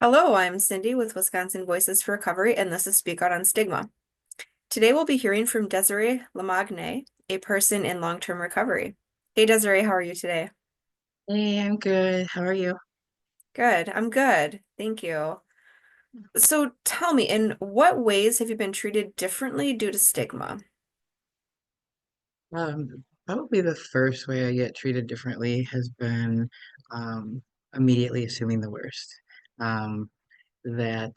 Hello, I'm Cindy with Wisconsin Voices for Recovery, and this is Speak Out on Stigma. Today we'll be hearing from Desiree Lamagne, a person in long-term recovery. Hey Desiree, how are you today? Hey, I'm good. How are you? Good, I'm good. Thank you. So tell me, in what ways have you been treated differently due to stigma? Probably the first way I get treated differently has been um, immediately assuming the worst. Um, that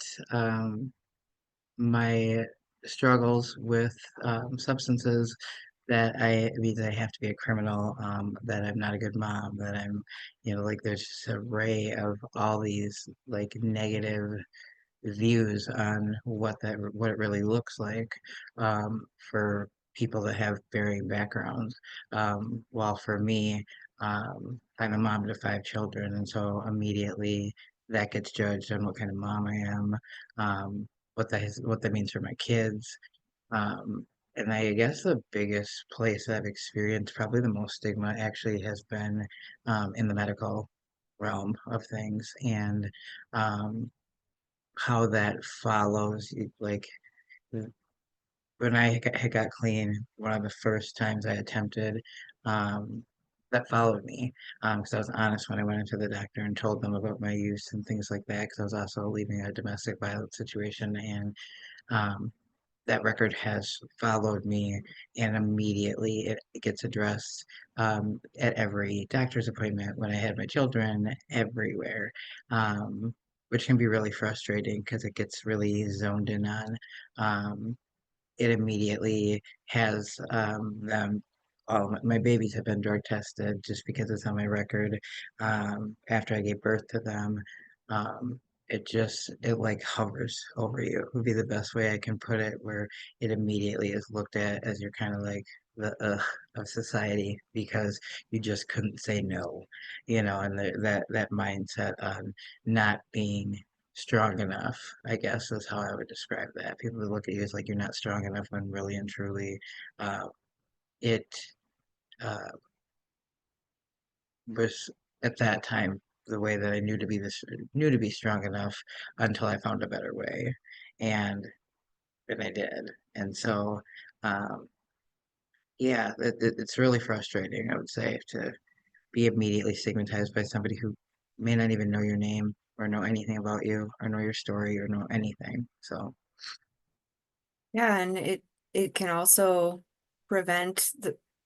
my struggles with substances, that I means I have to be a criminal, that I'm not a good mom, that I'm, like there's just an array of all these like negative views on what it really looks like for people that have varying backgrounds. While for me, I'm a mom to five children, and so immediately that gets judged on what kind of mom I am, what that means for my kids. Um, and I guess the biggest place I've experienced probably the most stigma actually has been in the medical realm of things. And how that follows like when had got clean, one of the first times I attempted, um, that followed me, because I was honest when I went into the doctor and told them about my use and things like that, because I was also leaving a domestic violence situation. And um, that record has followed me, and immediately it gets addressed at every doctor's appointment when I had my children, everywhere, which can be really frustrating because it gets really zoned in on. It immediately has them. All my babies have been drug tested just because it's on my record. After I gave birth to them, um, it like hovers over you. Would be the best way I can put it, where it immediately is looked at as you're kind of like the of society because you just couldn't say no, and that mindset on not being strong enough, I guess is how I would describe that. People would look at you as like you're not strong enough when really and truly, uh, it uh, was at that time the way that I knew to be strong enough until I found a better way, and and I did. And so, um, yeah, it's really frustrating, I would say, to be immediately stigmatized by somebody who may not even know your name or know anything about you or know your story or know anything. So, Yeah, and it can also prevent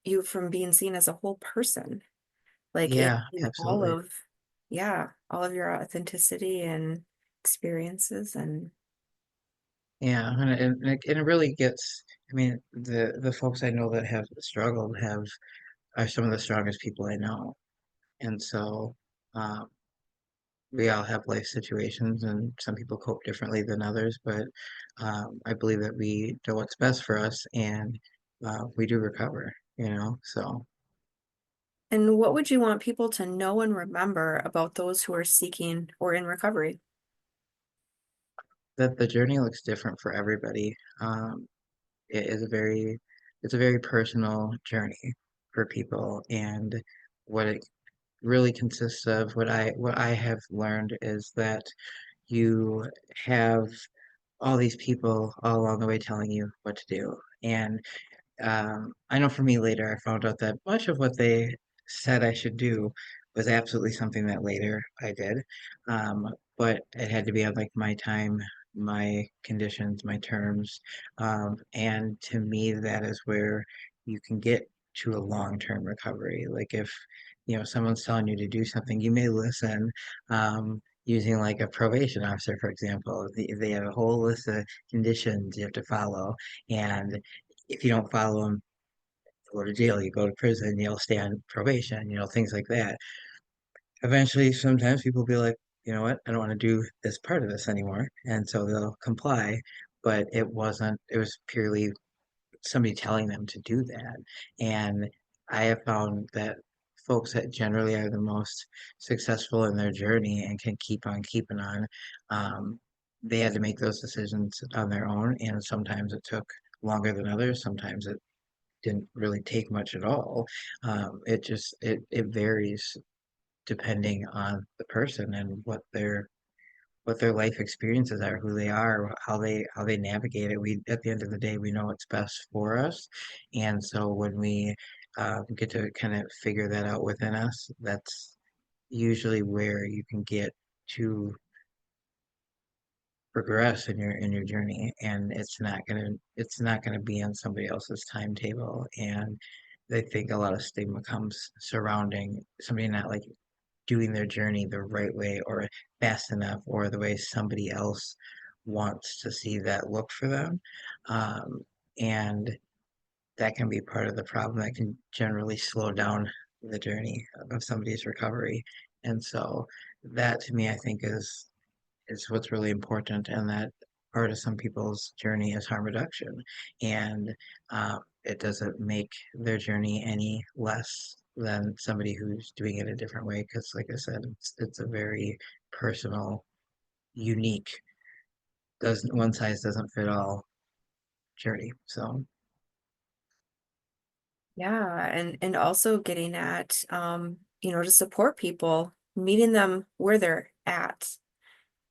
you from being seen as a whole person, like yeah, in all absolutely. of, yeah, all of your authenticity and experiences and Yeah, and it really gets. I mean, the folks I know that have struggled have are some of the strongest people I know, and so um, we all have life situations, and some people cope differently than others. But I believe that we know what's best for us, and we do recover. So And what would you want people to know and remember about those who are seeking or in recovery? that the journey looks different for everybody. It is it's a very personal journey for people, and what it really consists of, what I have learned is that you have all these people all along the way telling you what to do. And I know for me later, I found out that much of what they said I should do was absolutely something that later I did. But it had to be on like my time, my conditions, my terms. And to me, that is where you can get to a long-term recovery. Like if, someone's telling you to do something, you may listen, using like a probation officer, for example. They have a whole list of conditions you have to follow. And if you don't follow them, you go to jail, you go to prison, you'll stay on probation, things like that. Eventually, sometimes people will be like, you know what, I don't want to do this part of this anymore. And so they'll comply, but it was purely somebody telling them to do that. And I have found that folks that generally are the most successful in their journey and can keep on keeping on, um, they had to make those decisions on their own. And sometimes it took longer than others. Sometimes it didn't really take much at all. It varies depending on the person and what their life experiences are, who they are, how they navigate it. We at the end of the day, we know what's best for us, and so when we get to kind of figure that out within us, that's usually where you can get to progress in your journey, and it's not gonna be on somebody else's timetable. And I think a lot of stigma comes surrounding somebody not like doing their journey the right way or fast enough or the way somebody else wants to see that look for them. Um, and that can be part of the problem that can generally slow down the journey of somebody's recovery. And so that to me, I think is what's really important, and that part of some people's journey is harm reduction, and it doesn't make their journey any less than somebody who's doing it a different way. Because, like I said, it's a very personal, unique, doesn't one size doesn't fit all journey. So Yeah, and also getting at to support people, meeting them where they're at.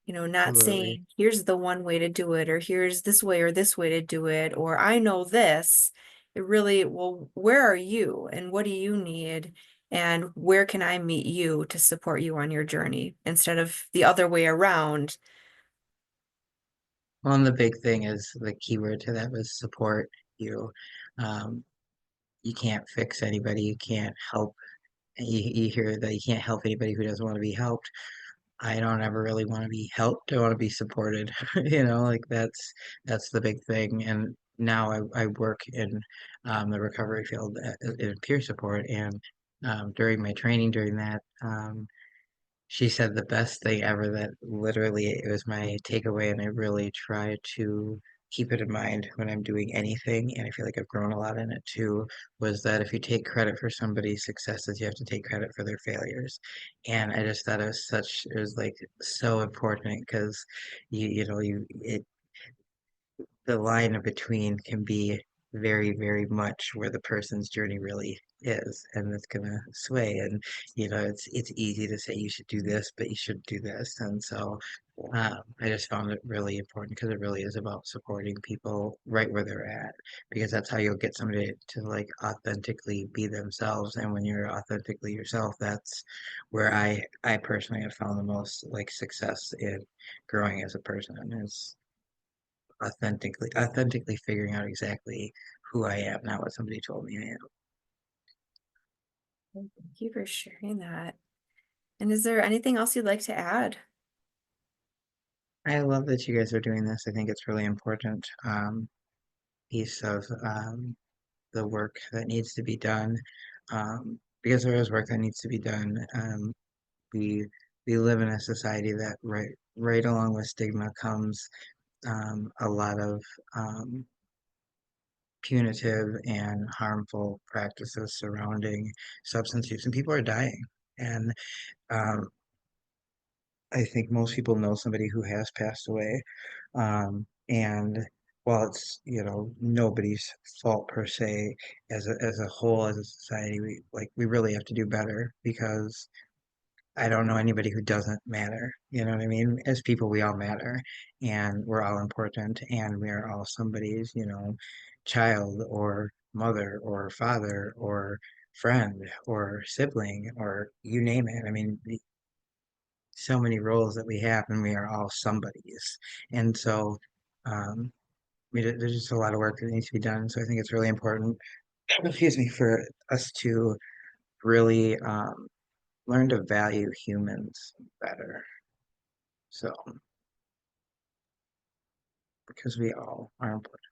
Not absolutely. saying here's the one way to do it, or here's this way or this way to do it, or I know this. It really, well, where are you and what do you need? And where can I meet you to support you on your journey instead of the other way around? Well, and the big thing is the keyword to that was support you. Um, you can't fix anybody. You can't help. You hear that you can't help anybody who doesn't want to be helped. I don't ever really want to be helped. I want to be supported. Like that's the big thing. And now I work in the recovery field in peer support. And during my training, during that, she said the best thing ever that literally it was my takeaway, and I really try to keep it in mind when I'm doing anything. And I feel like I've grown a lot in it too, was that if you take credit for somebody's successes, you have to take credit for their failures. And I just thought it was like so important because you know, the line in between can be very, very much where the person's journey really is, and it's gonna sway. And it's easy to say you should do this, but you should do this. And so I just found it really important because it really is about supporting people right where they're at, because that's how you'll get somebody to like authentically be themselves. And when you're authentically yourself, that's where I personally have found the most like success in growing as a person, is authentically figuring out exactly who I am, not what somebody told me I am. Thank you for sharing that. And is there anything else you'd like to add? I love that you guys are doing this. I think it's really important piece of the work that needs to be done, because there is work that needs to be done. We we live in a society that right along with stigma comes a lot of um, punitive and harmful practices surrounding substance use, and people are dying. And um, I think most people know somebody who has passed away. And while it's, nobody's fault per se, as a whole, as a society, we really have to do better, because I don't know anybody who doesn't matter. You know what I mean? As people, we all matter, and we're all important, and we are all somebody's, child or mother or father or friend or sibling, or you name it. I mean, so many roles that we have, and we are all somebody's. And so, there's just a lot of work that needs to be done. So I think it's really important, excuse me, for us to really learn to value humans better. So, because we all are important.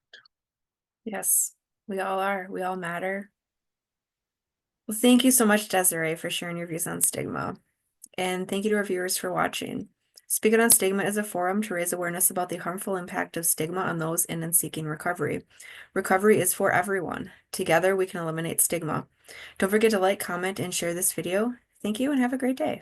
Yes, we all are. We all matter. Well, thank you so much, Desiree, for sharing your views on stigma. And thank you to our viewers for watching. Speaking on Stigma is a forum to raise awareness about the harmful impact of stigma on those in and seeking recovery. Recovery is for everyone. Together, we can eliminate stigma. Don't forget to like, comment, and share this video. Thank you and have a great day.